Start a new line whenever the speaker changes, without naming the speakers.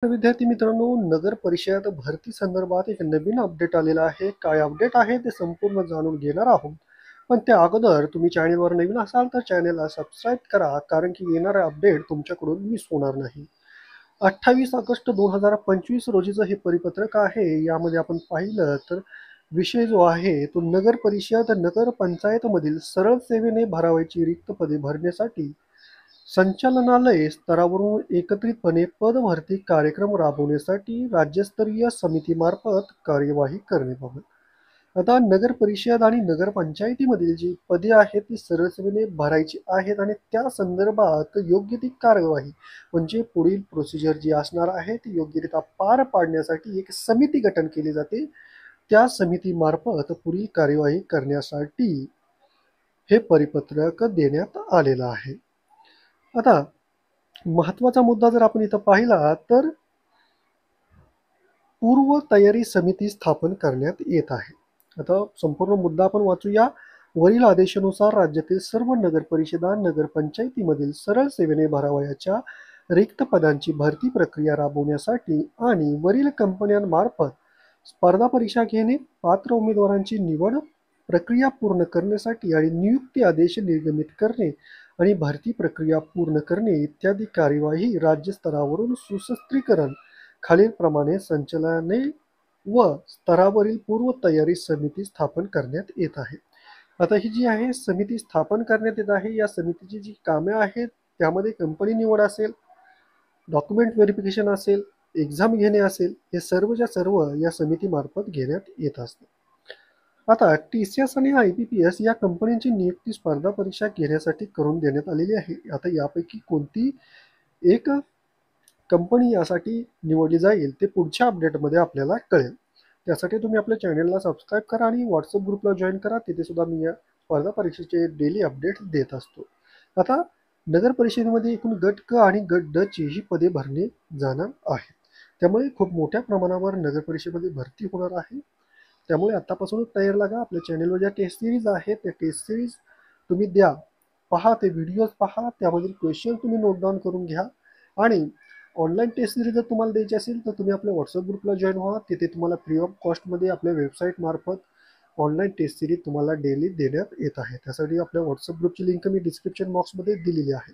तर विद्यार्थी मित्रांनो, नगर परिषद भरती संदर्भात एक नवीन अपडेट आलेला आहे. काय अपडेट आहे ते संपूर्ण जाणून घेणार आहोत. पण त्या अगोदर तुम्ही चॅनेलवर नवीन असाल तर चॅनेलला सबस्क्राईब करा, कारण की येणारे अपडेट तुमच्याकडून मिस होणार नाही. 28 ऑगस्ट 2025 रोजीचं हे परिपत्रक आहे. यामध्ये आपण पाहिलं तर विषय जो आहे तो नगर परिषद नगर पंचायतमधील सरळ सेवेने भरावयाची रिक्त पदे भरण्यासाठी संचालनालय स्तरावरून एकत्रितपणे पदभरती कार्यक्रम राबवण्यासाठी राज्यस्तरीय समितीमार्फत कार्यवाही करण्याबाबत. आता नगर परिषद आणि नगरपंचायतीमधील जी पदे आहेत ती सरळसेवेने भरायची आहेत आणि त्या संदर्भात योग्य ती कार्यवाही म्हणजे पुढील प्रोसिजर जी असणार आहे ती योग्यरित्या पार पाडण्यासाठी एक समिती गठन केली जाते. त्या समितीमार्फत पुढील कार्यवाही करण्यासाठी हे परिपत्रक देण्यात आलेलं आहे. आता महत्वाचा मुद्दा जर आपण इथं पाहिला तर पूर्व तयारी समिती स्थापन करण्यात येत आहे. आता संपूर्ण मुद्दा आपण वाचूया. वरील आदेशानुसार राज्यातील सर्व नगर परिषदा नगरपंचायतीमधील सरळ सेवेने भरावयाच्या रिक्त पदांची भरती प्रक्रिया राबवण्यासाठी आणि वरील कंपन्यांमार्फत स्पर्धा परीक्षा घेणे, पात्र उमेदवारांची निवड प्रक्रिया पूर्ण करण्यासाठी आणि नियुक्ती आदेश निर्गमित करणे आणि भरती प्रक्रिया पूर्ण करणे इत्यादी कार्यवाही राज्यस्तरावरून सुसूत्रीकरण खालीलप्रमाणे संचालने व स्तरावरील पूर्व तयारी समिती स्थापन करण्यात येत आहे. आता ही जी आहे समिती स्थापन करण्यात येत आहे. या समितीची जी कामे आहेत त्यामध्ये कंपनी निवड असेल, डॉक्युमेंट व्हेरिफिकेशन असेल, एक्झाम घेणे असेल, हे सर्वच्या सर्व या समितीमार्फत घेण्यात येत असते. आता TCS आणि IPPS या कंपन्यांची नियुक्ती स्पर्धा परीक्षा घेण्यासाठी करून देण्यात आलेली आहे. आता यापैकी कोणती एक कंपनी यासाठी निवडली जाईल ते पुढच्या अपडेटमध्ये आपल्याला कळेल. त्यासाठी तुम्ही आपल्या चॅनेलला सबस्क्राईब करा आणि व्हॉट्सअप ग्रुपला जॉईन करा. तिथे सुद्धा मी या स्पर्धा परीक्षेचे डेली अपडेट देत असतो. आता नगर परिषदेमध्ये एकूण गट क आणि गट ड ची ही पदे भरणे जाणार आहेत. त्यामुळे खूप मोठ्या प्रमाणावर नगर परिषदेमध्ये भरती होणार आहे. त्यामुळे आतापासूनच तयार लागा. आपल्या चॅनेलवर ज्या टेस्ट सिरीज आहेत त्या टेस्ट सिरीज तुम्ही द्या, पहा, ते व्हिडिओज पहा, त्यामधील क्वेश्चन तुम्ही नोट डाऊन करून घ्या. आणि ऑनलाईन टेस्ट सिरीज जर तुम्हाला द्यायची असेल तर तुम्ही आपल्या व्हॉट्सअप ग्रुपला जॉईन व्हा. तिथे तुम्हाला फ्री ऑफ कॉस्टमध्ये आपल्या वेबसाईटमार्फत ऑनलाईन टेस्ट सिरीज तुम्हाला डेली देण्यात येत आहे. त्यासाठी आपल्या व्हॉट्सअप ग्रुपची लिंक मी डिस्क्रिप्शन बॉक्समध्ये दिलेली आहे.